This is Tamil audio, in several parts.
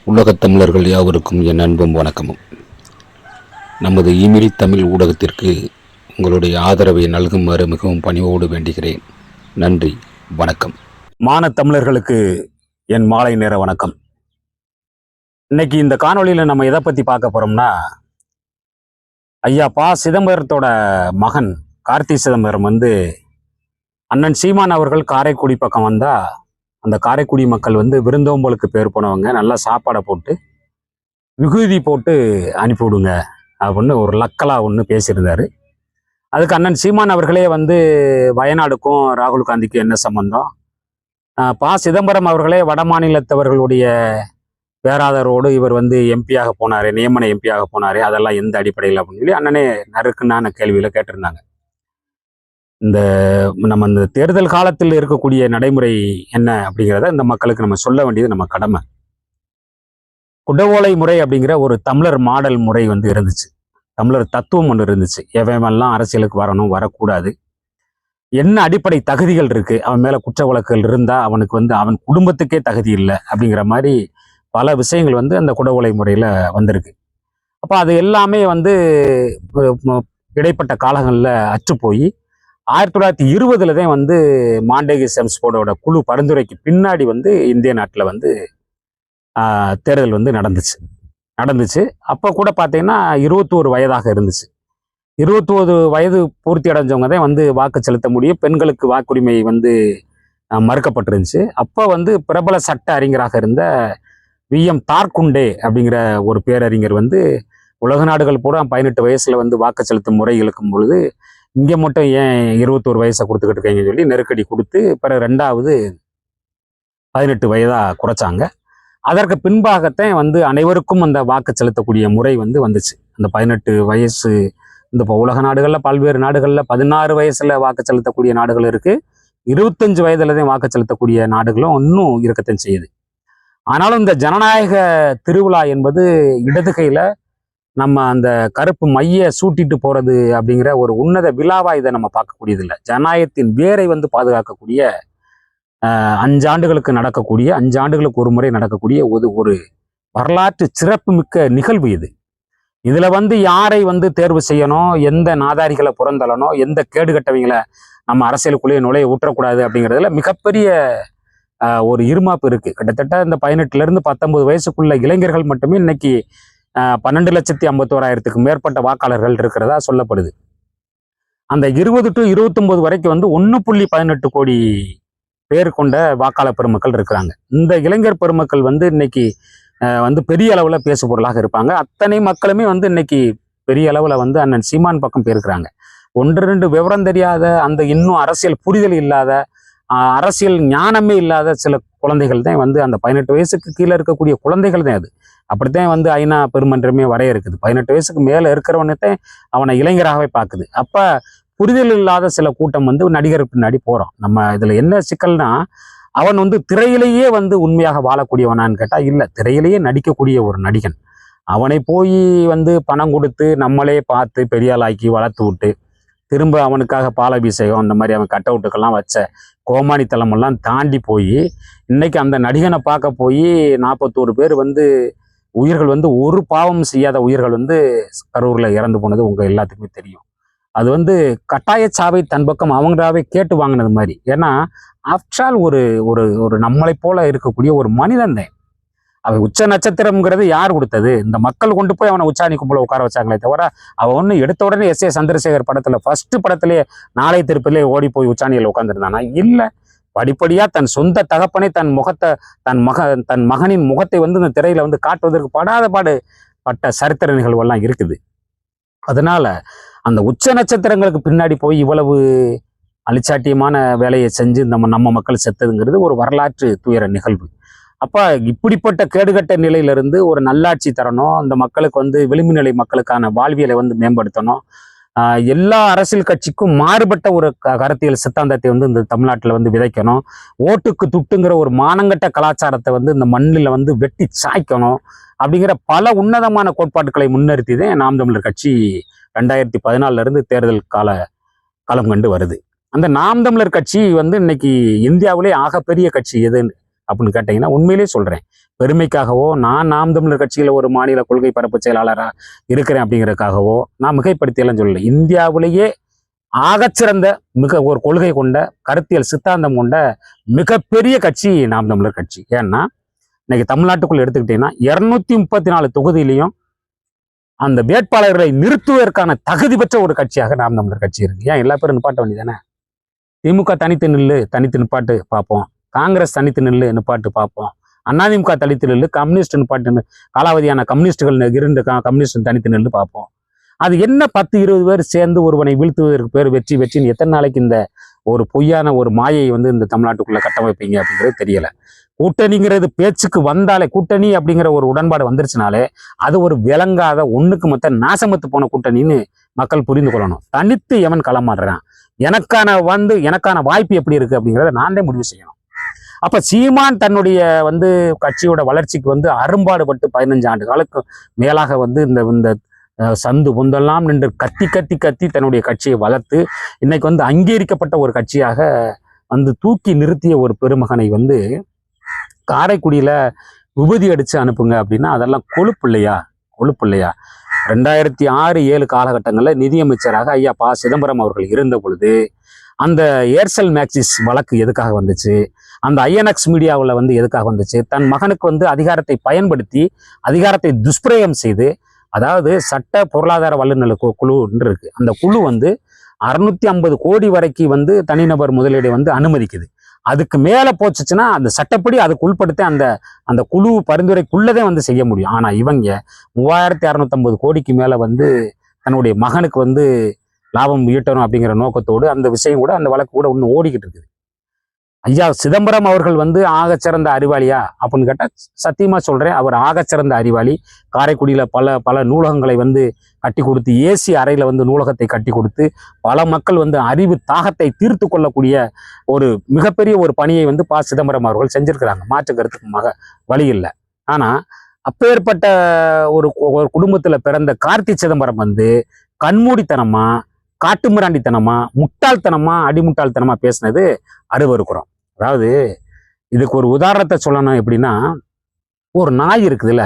உலகத் தமிழர்கள் யாவருக்கும் என் அன்பும் வணக்கமும். நமது இமெயில் தமிழ் ஊடகத்திற்கு உங்களுடைய ஆதரவை நல்குமாறு மிகவும் பணிவோடு வேண்டுகிறேன். நன்றி, வணக்கம். தமிழர்களுக்கு என் மாலை நேர வணக்கம். இன்னைக்கு இந்த காணொளியில் நம்ம எதை பற்றி பார்க்க போகிறோம்னா, ஐயா சிதம்பரத்தோட மகன் கார்த்தி சிதம்பரம் அண்ணன் சீமான் அவர்கள் காரைக்குடி பக்கம் வந்தால் அந்த காரைக்குடி மக்கள் விருந்தோம்பலுக்கு பேர் போனவங்க, நல்லா சாப்பாடை போட்டு விகுதி போட்டு அனுப்பிவிடுங்க அப்படின்னு ஒரு லக்கலாக ஒன்று பேசியிருந்தார். அதுக்கு அண்ணன் சீமான் அவர்களே வயநாடுக்கும் ராகுல் காந்திக்கும் என்ன சம்பந்தம், சிதம்பரம் அவர்களே வட மாநிலத்தவர்களுடைய பேராதரோடு இவர் எம்பியாக போனார், நியமன எம்பியாக போனார், அதெல்லாம் எந்த அடிப்படையில் அப்படின்னு சொல்லி அண்ணனே நறுக்குன்னான கேள்வியில் கேட்டிருந்தாங்க. நம்ம இந்த தேர்தல் காலத்தில் இருக்கக்கூடிய நடைமுறை என்ன அப்படிங்கிறத இந்த மக்களுக்கு நம்ம சொல்ல வேண்டியது நம்ம கடமை. குடவோலை முறை அப்படிங்கிற ஒரு தமிழர் மாடல் முறை இருந்துச்சு. தமிழர் தத்துவம் ஒன்று இருந்துச்சு. எவெல்லாம் அரசியலுக்கு வரணும், வரக்கூடாது, என்ன அடிப்படை தகுதிகள் இருக்கு, அவன் மேல குற்ற வழக்குகள் இருந்தா அவனுக்கு அவன் குடும்பத்துக்கே தகுதி இல்லை அப்படிங்கிற மாதிரி பல விஷயங்கள் அந்த குடவோலை முறையில வந்திருக்கு. அப்ப அது எல்லாமே இடைப்பட்ட காலங்களில் அற்று போய் 1920 தான் மாண்டேகி செம்ஸ்போர்டோட குழு பரிந்துரைக்கு பின்னாடி இந்திய நாட்டில் தேர்தல் நடந்துச்சு. அப்போ கூட பார்த்தீங்கன்னா 21 வயதாக இருந்துச்சு. 21 வயது பூர்த்தி அடைஞ்சவங்க தான் வாக்கு செலுத்த முடியும். பெண்களுக்கு வாக்குரிமை மறுக்கப்பட்டிருந்துச்சு. அப்போ பிரபல சட்ட அறிஞராக இருந்த விஎம் தார்குண்டே அப்படிங்கிற ஒரு பேரறிஞர் உலக நாடுகள் பூரா 18 வயசுல வாக்கு செலுத்தும் முறை இழுக்கும் பொழுது இங்கே மட்டும் ஏன் 21 வயசை கொடுத்துக்கிட்டு இருக்கீங்கன்னு சொல்லி நெருக்கடி கொடுத்து பிறகு 2வது 18 வயதா குறைச்சாங்க. அதற்கு பின்பாகத்தான் அனைவருக்கும் அந்த வாக்கு செலுத்தக்கூடிய முறை வந்துச்சு. அந்த 18 வயசு இப்போ உலக நாடுகளில் பல்வேறு நாடுகளில் 16 வயசுல வாக்கு செலுத்தக்கூடிய நாடுகள் இருக்கு, 25 வயதுல தான் வாக்கு செலுத்தக்கூடிய நாடுகளும் இன்னும் இருக்கத்தான் செய்யுது. ஆனாலும் இந்த ஜனநாயக திருவிழா என்பது இடது கையில நம்ம அந்த கருப்பு மைய சூட்டிட்டு போறது அப்படிங்கிற ஒரு உன்னத விழாவா இதை நம்ம பார்க்கக்கூடியது இல்லை. ஜனநாயகத்தின் வேரை பாதுகாக்கக்கூடிய 5 ஆண்டுகளுக்கு நடக்கக்கூடிய 5 ஆண்டுகளுக்கு ஒரு முறை நடக்கக்கூடிய ஒரு வரலாற்று சிறப்பு மிக்க நிகழ்வு இது. இதுல யாரை தேர்வு செய்யணும், எந்த நாதாரிகளை புறந்தள்ளணும், எந்த கேடுகட்டவங்களை நம்ம அரசியலுக்குள்ளேயே நுழைய ஊற்றக்கூடாது அப்படிங்கிறதுல மிகப்பெரிய ஒரு இருமாப்பு இருக்கு. கிட்டத்தட்ட இந்த 18 இருந்து 19 வயசுக்குள்ள இளைஞர்கள் மட்டுமே இன்னைக்கு 12,51,000க்கு மேற்பட்ட வாக்காளர்கள் இருக்கிறதா சொல்லப்படுது. அந்த 20 to 29 வரைக்கும் 1.18 கோடி பேர் கொண்ட வாக்காளர் பெருமக்கள் இருக்கிறாங்க. இந்த இளைஞர் பெருமக்கள் இன்னைக்கு பெரிய அளவுல பேசு பொருளாக இருப்பாங்க. அத்தனை மக்களுமே இன்னைக்கு பெரிய அளவுல அண்ணன் சீமான் பக்கம் போயிருக்கிறாங்க. 1-2 விவரம் தெரியாத, அந்த இன்னும் அரசியல் புரிதல் இல்லாத, அரசியல் ஞானமே இல்லாத சில குழந்தைகள் தான் அந்த 18 வயசுக்கு கீழே இருக்கக்கூடிய குழந்தைகள் தான் அது. அப்படித்தான் ஐநா பெருமன்றமே வரையறுக்குது. 18 வயசுக்கு மேல இருக்கிறவனத்தான் அவனை இளைஞராகவே பார்க்குது. அப்ப புரிதல் இல்லாத சில கூட்டம் நடிகர் பின்னாடி போறோம். நம்ம இதுல என்ன சிக்கல்னா, அவன் திரையிலேயே உண்மையாக வாழக்கூடியவனான்னு கேட்டா இல்ல, திரையிலேயே நடிக்கக்கூடிய ஒரு நடிகன். அவனை போய் பணம் கொடுத்து நம்மளே பார்த்து பெரியாளாக்கி வளர்த்து விட்டு திரும்ப அவனுக்காக பாலாபிஷேகம் அந்த மாதிரி அவன் கட் அவுட்டுக்கெல்லாம் வச்ச கோமானித்தலம் எல்லாம் தாண்டி போய் இன்னைக்கு அந்த நடிகனை பார்க்க போய் 41 பேர் உயிர்கள் ஒரு பாவம் செய்யாத உயிர்கள் கரூர்ல இறந்து போனது உங்க எல்லாத்துக்குமே தெரியும். அது கட்டாய சாவை தன் பக்கம் அவங்களாவே கேட்டு வாங்கினது மாதிரி. ஏன்னா ஆஃப்டர் ஆல் ஒரு ஒரு ஒரு நம்மளை போல இருக்கக்கூடிய ஒரு மனிதன் தான். அவன் உச்ச நட்சத்திரம்ங்கிறது யார் கொடுத்தது? இந்த மக்கள் கொண்டு போய் அவனை உச்சாணி கும்பல உட்கார வச்சாங்களே தவிர அவன் ஒன்று எடுத்த உடனே எஸ்.ஏ. சந்திரசேகர் படத்துல ஃபர்ஸ்ட் படத்திலேயே நாளை திருப்பிலே ஓடி போய் உச்சாணியில் உட்காந்துருந்தானா? இல்லை, படிப்படியா தன் சொந்த தகப்பனை தன் மகனின் முகத்தை இந்த திரையில காட்டுவதற்கு படாத பாடு பட்ட சரித்திர நிகழ்வெல்லாம் இருக்குது. அதனால அந்த உச்ச நட்சத்திரங்களுக்கு பின்னாடி போய் இவ்வளவு அலிச்சாட்டியமான வேலையை செஞ்சு நம்ம மக்கள் செத்ததுங்கிறது ஒரு வரலாற்று துயர நிகழ்வு. அப்ப இப்படிப்பட்ட கேடுகட்ட நிலையிலிருந்து ஒரு நல்லாட்சி தரணும், அந்த மக்களுக்கு விளிம்பு நிலை மக்களுக்கான வாழ்வியலை மேம்படுத்தணும், எல்லா அரசியல் கட்சிக்கும் மாறுபட்ட ஒரு கருத்தியல் சித்தாந்தத்தை இந்த தமிழ்நாட்டில் விதைக்கணும், ஓட்டுக்கு துட்டுங்கிற ஒரு மானங்கட்ட கலாச்சாரத்தை இந்த மண்ணில் வெட்டி சாய்க்கணும் அப்படிங்கிற பல உன்னதமான கோட்பாடுகளை முன்னிறுத்தி தான் நாம் தமிழர் கட்சி 2014 தேர்தல் களம் கண்டு வருது. அந்த நாம் தமிழர் கட்சி இன்னைக்கு இந்தியாவிலே ஆகப்பெரிய கட்சி எதுன்னு அப்படின்னு கேட்டீங்கன்னா உண்மையிலேயே சொல்றேன். பெருமைக்காகவோ நாம் தமிழர் கட்சியில ஒரு மாநில கொள்கை பரப்பு செயலாளராக இருக்கிறேன் அப்படிங்கிறதுக்காகவோ நான் மிகைப்படுத்தியெல்லாம் சொல்லலை. இந்தியாவிலேயே ஆகச்சிறந்த ஒரு கொள்கை கொண்ட கருத்தியல் சித்தாந்தம் கொண்ட மிகப்பெரிய கட்சி நாம் தமிழர் கட்சி. ஏன்னா இன்னைக்கு தமிழ்நாட்டுக்குள்ள எடுத்துக்கிட்டீங்கன்னா 234 தொகுதியிலையும் அந்த வேட்பாளர்களை நிறுத்துவதற்கான தகுதி பெற்ற ஒரு கட்சியாக நாம் தமிழர் கட்சி இருக்கு. ஏன் எல்லா பேரும் நிப்பாட்ட வேண்டியதானே? திமுக தனித்து நிப்பாட்டு பார்ப்போம், காங்கிரஸ் தனித்து நிப்பாட்டு பார்ப்போம், அதிமுக தனித்து கம்யூனிஸ்ட் நிப்பாட்டு, காலாவதியான கம்யூனிஸ்டுகள் 2 கம்யூனிஸ்ட் தனித்து பார்ப்போம். அது என்ன 10-20 பேர் சேர்ந்து ஒருவனை வீழ்த்துவதற்கு பேர் வெற்றின்னு எத்தனை நாளைக்கு இந்த ஒரு பொய்யான ஒரு மாயை இந்த தமிழ்நாட்டுக்குள்ள கட்டமைப்பீங்க அப்படிங்கிறது தெரியல. கூட்டணிங்கிறது பேச்சுக்கு வந்தாலே, கூட்டணி அப்படிங்கிற ஒரு உடன்பாடு வந்துருச்சுனாலே அது ஒரு விளங்காத ஒண்ணுக்கு மொத்த நாசமத்து போன கூட்டணின்னு மக்கள் புரிந்து கொள்ளணும். தனித்து எவன் களமாடுறான், எனக்கான வாய்ப்பு எப்படி இருக்கு அப்படிங்கிறத நான் தான் முடிவு செய்யணும். அப்ப சீமான் தன்னுடைய கட்சியோட வளர்ச்சிக்கு அரும்பாடுபட்டு 15 ஆண்டு காலத்துக்கு மேலாக இந்த சந்து பொந்தெல்லாம் நின்று கத்தி தன்னுடைய கட்சியை வளர்த்து இன்னைக்கு அங்கீகரிக்கப்பட்ட ஒரு கட்சியாக தூக்கி நிறுத்திய ஒரு பெருமகனை காரைக்குடியில விபூதி அடிச்சு அனுப்புங்க அப்படின்னா அதெல்லாம் கொழுப்பு இல்லையா? 2006-7 காலகட்டங்களில் நிதியமைச்சராக ஐயா ப. சிதம்பரம் அவர்கள் இருந்த பொழுது அந்த ஏர்செல் மேக்சிஸ் வழக்கு எதுக்காக வந்துச்சு? அந்த ஐஎன்எக்ஸ் மீடியாவில் எதுக்காக வந்துச்சு? தன் மகனுக்கு அதிகாரத்தை பயன்படுத்தி அதிகாரத்தை துஷ்பிரயோகம் செய்து, அதாவது சட்ட பொருளாதார வல்லுநர் குழுன்னு இருக்கு, அந்த குழு 650 கோடி வரைக்கும் தனிநபர் முதலீடை அனுமதிக்குது. அதுக்கு மேல போச்சுன்னா அந்த சட்டப்படி அதுக்கு உள்படுத்த அந்த குழு பரிந்துரைக்குள்ளதே செய்ய முடியும். ஆனா இவங்க 3650 கோடிக்கு மேல தன்னுடைய மகனுக்கு லாபம் ஈட்டணும் அப்படிங்கிற நோக்கத்தோடு அந்த விஷயம் கூட, அந்த வழக்கு கூட இன்னும் ஓடிக்கிட்டு இருக்குது. ஐயா சிதம்பரம் அவர்கள் ஆகச்சிறந்த அறிவாளியா அப்படின்னு கேட்டா சத்தியமா சொல்றேன், அவர் ஆகச்சிறந்த அறிவாளி. காரைக்குடியில பல நூலகங்களை கட்டி கொடுத்து, ஏசி அறையில நூலகத்தை கட்டி கொடுத்து பல மக்கள் அறிவு தாகத்தை தீர்த்து கொள்ளக்கூடிய ஒரு மிகப்பெரிய ஒரு பணியை ப. சிதம்பரம் அவர்கள் செஞ்சிருக்கிறாங்க. மாற்று கருத்துக்கு வழி இல்லை. ஆனா அப்பேற்பட்ட ஒரு குடும்பத்துல பிறந்த கார்த்தி சிதம்பரம் கண்மூடித்தனமா, காட்டுமிராண்டித்தனமா, முட்டாள்தனமா, அடிமுட்டாள்தனமா பேசினது அருவருக்கிறோம். அதாவது இதுக்கு ஒரு உதாரணத்தை சொல்லணும். எப்படின்னா, ஒரு நாய் இருக்குதுல்ல,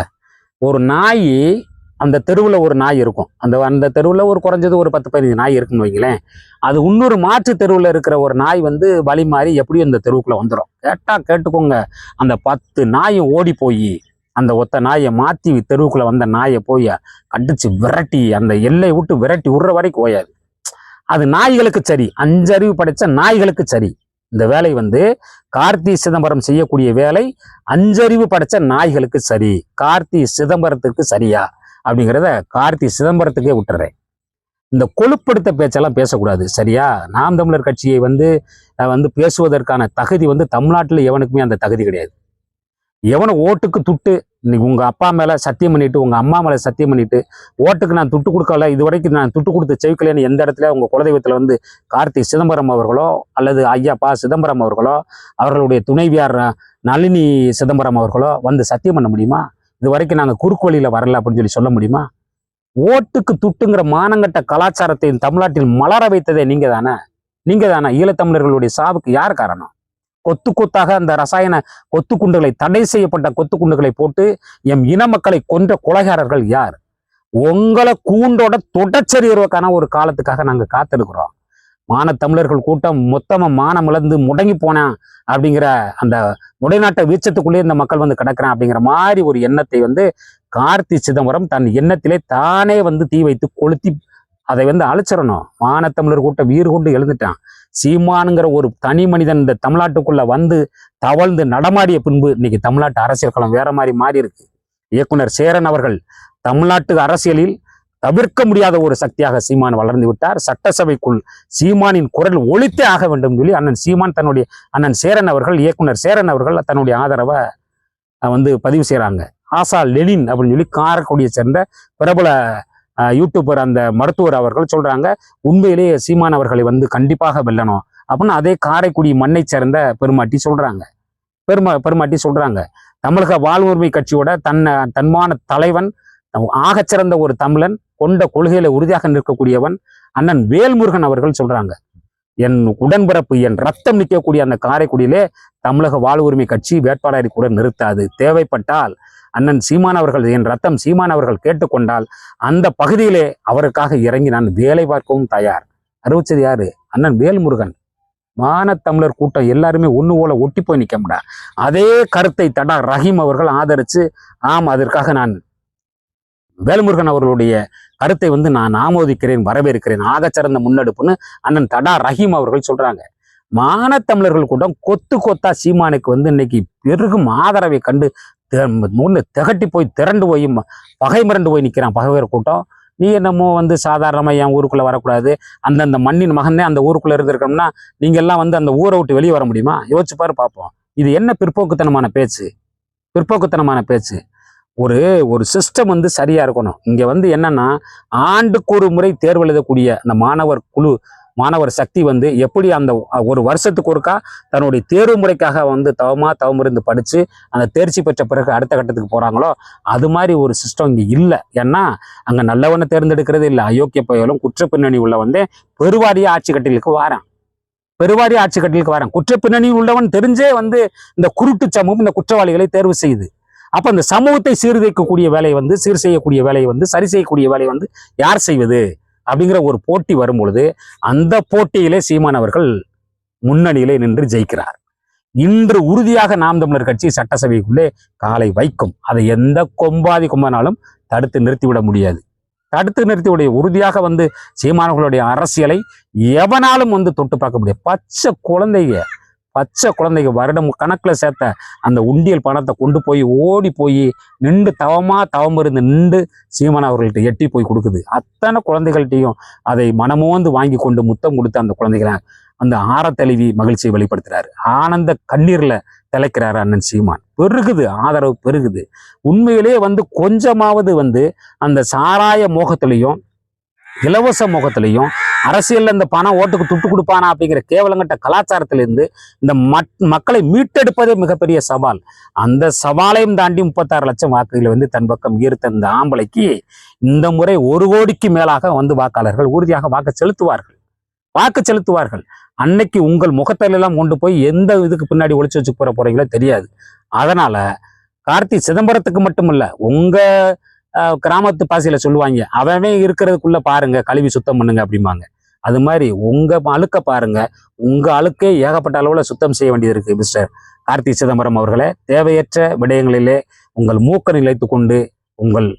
ஒரு நாய், அந்த தெருவில் ஒரு நாய் இருக்கும், அந்த தெருவில் ஒரு குறைஞ்சது ஒரு 10-15 நாய் இருக்குன்னு வைங்களேன். அது இன்னொரு மாற்று தெருவில் இருக்கிற ஒரு நாய் வழி மாறி எப்படியும் இந்த தெருவுக்குள்ள வந்துடும். கேட்டுக்கோங்க, அந்த 10 நாயும் ஓடி போய் அந்த ஒத்த நாயை மாற்றி தெருவுக்குள்ள வந்த நாயை போய் கடிச்சு விரட்டி அந்த எல்லை விட்டு விரட்டி விடுற வரைக்கும் ஓயாது. அது நாய்களுக்கு சரி, 5 அறிவு படைச்ச நாய்களுக்கு சரி. இந்த வேலை கார்த்தி சிதம்பரம் செய்யக்கூடிய வேலை 5 அறிவு படைச்ச நாய்களுக்கு சரி. கார்த்தி சிதம்பரத்துக்கு சரியா அப்படிங்கிறத கார்த்தி சிதம்பரத்துக்கே விட்டுறேன். இந்த கொழுப்படுத்த பேச்செல்லாம் பேசக்கூடாது, சரியா? நாம் தமிழர் கட்சியை பேசுவதற்கான தகுதி தமிழ்நாட்டில் எவனுக்குமே அந்த தகுதி கிடையாது. எவனை ஓட்டுக்கு துட்டு, இன்னைக்கு உங்க அப்பா மேல சத்தியம் பண்ணிட்டு, உங்க அம்மா மேல சத்தியம் பண்ணிட்டு, ஓட்டுக்கு நான் துட்டு கொடுக்கல, இது வரைக்கும் நான் துட்டு கொடுத்து செவிக்கலன்னு எந்த இடத்துல உங்க குலதெய்வத்துல கார்த்தி சிதம்பரம் அவர்களோ அல்லது ஐயா ப. சிதம்பரம் அவர்களோ அவர்களுடைய துணைவியார் நளினி சிதம்பரம் அவர்களோ சத்தியம் பண்ண முடியுமா? இது வரைக்கும் நாங்க குறுக்கு வழியில வரல அப்படின்னு சொல்ல முடியுமா? ஓட்டுக்கு துட்டுங்கிற மானங்கட்ட கலாச்சாரத்தை தமிழ்நாட்டில் மலர வைத்ததே நீங்க தானே. ஈழத்தமிழர்களுடைய சாவுக்கு யார் காரணம்? கொத்தாக அந்த ரசாயன கொத்துக்குண்டுகளை, தடை செய்யப்பட்ட கொத்துக்குண்டுகளை போட்டு எம் இன மக்களை கொன்ற கொலைகாரர்கள் யார்? உங்களை கூண்டோட தொடச்செறிவதற்கான ஒரு காலத்துக்காக நாங்க காத்திருக்கிறோம். தமிழர்கள் கூட்டம் மொத்தமா மானம் இழந்து முடங்கி போனா அப்படிங்கிற அந்த முடைநாட்டை வீச்சத்துக்குள்ளே இந்த மக்கள் கிடக்குறேன் அப்படிங்கிற மாதிரி ஒரு எண்ணத்தை கார்த்தி சிதம்பரம் தன் எண்ணத்திலே தானே தீ வைத்து கொளுத்தி அதை அழிச்சிடணும். தமிழர் கூட்டம் வீறு கொண்டு எழுந்துட்டான். சீமானுங்கிற ஒரு தனி மனிதன் இந்த தமிழ்நாட்டுக்குள்ள தவழ்ந்து நடமாடிய பின்பு இன்னைக்கு தமிழ்நாட்டு அரசியல் களம் வேற மாதிரி மாறி இருக்கு. இயக்குனர் சேரன் அவர்கள் தமிழ்நாட்டு அரசியலில் தவிர்க்க முடியாத ஒரு சக்தியாக சீமான் வளர்ந்து விட்டார். சட்டசபைக்குள் சீமானின் குரல் ஒலித்தே ஆக வேண்டும் சொல்லி அண்ணன் சேரன் அவர்கள், இயக்குனர் சேரன் அவர்கள் தன்னுடைய ஆதரவை பதிவு செய்யறாங்க. ஆசா லெனின் அப்படின்னு சொல்லி காரைக்குடியை சேர்ந்த பிரபல யூடியூபர் அந்த மருத்துவர் அவர்கள் சொல்றாங்க, உண்மையிலேயே சீமான் அவர்களை கண்டிப்பாக வெல்லணும் அப்படின்னு அதே காரைக்குடி மண்ணை சேர்ந்த பெருமாட்டி சொல்றாங்க. தமிழக வாழ்வுரிமை கட்சியோட தன்மான தலைவன், ஆகச்சிறந்த ஒரு தமிழன், கொண்ட கொள்கையில உறுதியாக நிற்கக்கூடியவன் அண்ணன் வேல்முருகன் அவர்கள் சொல்றாங்க, என் உடன்பிறப்பு, என் ரத்தம் நிற்கக்கூடிய அந்த காரைக்குடியிலே தமிழக வாழ்வுரிமை கட்சி வேட்பாளரை கூட நிறுத்தாது. தேவைப்பட்டால் அண்ணன் சீமான் அவர்கள், என் ரத்தம் சீமான் அவர்கள் கேட்டுக்கொண்டால் அந்த பகுதியிலே அவருக்காக இறங்கி நான் வேலை பார்க்கவும் தயார். அறிவிச்சது யாரு? அண்ணன் வேல்முருகன். மானத்தமிழர் கூட்டம் எல்லாருமே ஒன்று போல ஒட்டி போய் நிற்க முடியாது. அதே கருத்தை தடா ரஹீம் அவர்கள் ஆதரித்து, ஆம் அதற்காக நான் வேல்முருகன் அவர்களுடைய கருத்தை நான் ஆமோதிக்கிறேன், வரவேற்கிறேன், ஆகச்சிறந்த முன்னெடுப்புன்னு அண்ணன் தடா ரஹீம் அவர்கள் சொல்றாங்க. மானத்தமிழர்கள் கூட்டம் கொத்து கொத்தா சீமானுக்கு இன்னைக்கு பெருகும் ஆதரவை கண்டு திகட்டி போய் திரண்டு போய் பகை மிரண்டு போய் நிற்கிறான் பகைவர் கூட்டம். நீ என்னமோ சாதாரணமாக என் ஊருக்குள்ளே வரக்கூடாது, அந்தந்த மண்ணின் மகனே அந்த ஊருக்குள்ளே இருந்திருக்கோம்னா நீங்கள் எல்லாம் அந்த ஊரை விட்டு வெளியே வர முடியுமா? யோசிச்சு பாரு பார்ப்போம். இது என்ன பிற்போக்குத்தனமான பேச்சு? பிற்போக்குத்தனமான பேச்சு. ஒரு சிஸ்டம் சரியா இருக்கணும். இங்க என்னன்னா, ஆண்டுக்கு ஒரு முறை தேர்வு எழுதக்கூடிய அந்த மாணவர் சக்தி எப்படி அந்த ஒரு வருஷத்துக்கு ஒருக்கா தன்னுடைய தேர்வு முறைக்காக தவமிருந்து படிச்சு அந்த தேர்ச்சி பெற்ற பிறகு அடுத்த கட்டத்துக்கு போறாங்களோ, அது மாதிரி ஒரு சிஸ்டம் இங்க இல்லை. ஏன்னா அங்க நல்லவனை தேர்ந்தெடுக்கிறது இல்லை. அயோக்கிய பயலும் குற்ற பின்னணி உள்ள பெருவாரிய ஆட்சி கட்டிலுக்கு வாரான். குற்ற பின்னணி உள்ளவன் தெரிஞ்சே இந்த குருட்டு சமூகம் இந்த குற்றவாளிகளை தேர்வு செய்யுது. அப்ப அந்த சமூகத்தை சீர்திருக்கக்கூடிய வேலையை சீர் செய்யக்கூடிய வேலையை சரி செய்யக்கூடிய வேலையை யார் செய்வது அப்படிங்கிற ஒரு போட்டி வரும் பொழுது அந்த போட்டியிலே சீமான் அவர்கள் முன்னணியிலே நின்று ஜெயிக்கிறார். இன்று உறுதியாக நாம் தமிழர் கட்சி சட்டசபைக்குள்ளே காலை வைக்கும். அதை எந்த கொம்பாதி கொம்பனாலும் தடுத்து நிறுத்திவிட முடியாது. தடுத்து நிறுத்திவிட உறுதியாக சீமானவர்களுடைய அரசியலை எவனாலும் தொட்டு பார்க்க முடியாது. பச்சை குழந்தைங்க வருடம் கணக்கில் சேர்த்த அந்த உண்டியல் பணத்தை கொண்டு போய் ஓடி போய் நின்று தவம் இருந்து நின்று சீமான் அவர்கள்ட்ட எட்டி போய் கொடுக்குது. அத்தனை குழந்தைகள்கிட்டையும் அதை மனமோந்து வாங்கி கொண்டு முத்தம் கொடுத்து அந்த குழந்தைகளை அந்த ஆரத்தழுவி மகிழ்ச்சியை வெளிப்படுத்துறாரு. ஆனந்த கண்ணீர்ல திளைக்கிறாரு அண்ணன் சீமான். பெருகுது, ஆதரவு பெருகுது. உண்மையிலே கொஞ்சமாவது அந்த சாராய மோகத்திலையும் இலவச முகத்திலையும் அரசியல் இந்த பணம் ஓட்டுக்கு துட்டு கொடுப்பானா அப்படிங்கிற கேவலங்கட்ட கலாச்சாரத்திலிருந்து இந்த மக்களை மீட்டெடுப்பதே மிகப்பெரிய சவால். அந்த சவாலையும் தாண்டி 36 லட்சம் வாக்குகளை தன் பக்கம் ஈர்த்த இந்த ஆம்பளைக்கு இந்த முறை 1 கோடிக்கு மேலாக வாக்காளர்கள் உறுதியாக வாக்கு செலுத்துவார்கள். அன்னைக்கு உங்கள் முகத்திலெல்லாம் கொண்டு போய் எந்த இதுக்கு பின்னாடி ஒளிச்சு வச்சு போறீங்களோ தெரியாது. அதனால கார்த்தி சிதம்பரத்துக்கு மட்டுமல்ல, உங்க கிராமத்து பாசையில சொல்லுவாங்க, அவன் இருக்கிறதுக்குள்ள பாருங்க, கழுவி சுத்தம் பண்ணுங்க அப்படிம்பாங்க. அது மாதிரி உங்க அழுக்க பாருங்க. உங்க அழுக்கே ஏகப்பட்ட அளவுல சுத்தம் செய்ய வேண்டியது இருக்கு. மிஸ்டர் கார்த்தி சிதம்பரம் அவர்களே, தேவையற்ற விடயங்களிலே உங்கள் மூக்க நிலைத்து கொண்டு உங்கள்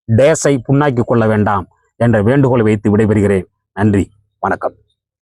டேஸை புண்ணாக்கி கொள்ள வேண்டாம் என்ற வேண்டுகோளை வைத்து விடைபெறுகிறேன். நன்றி, வணக்கம்.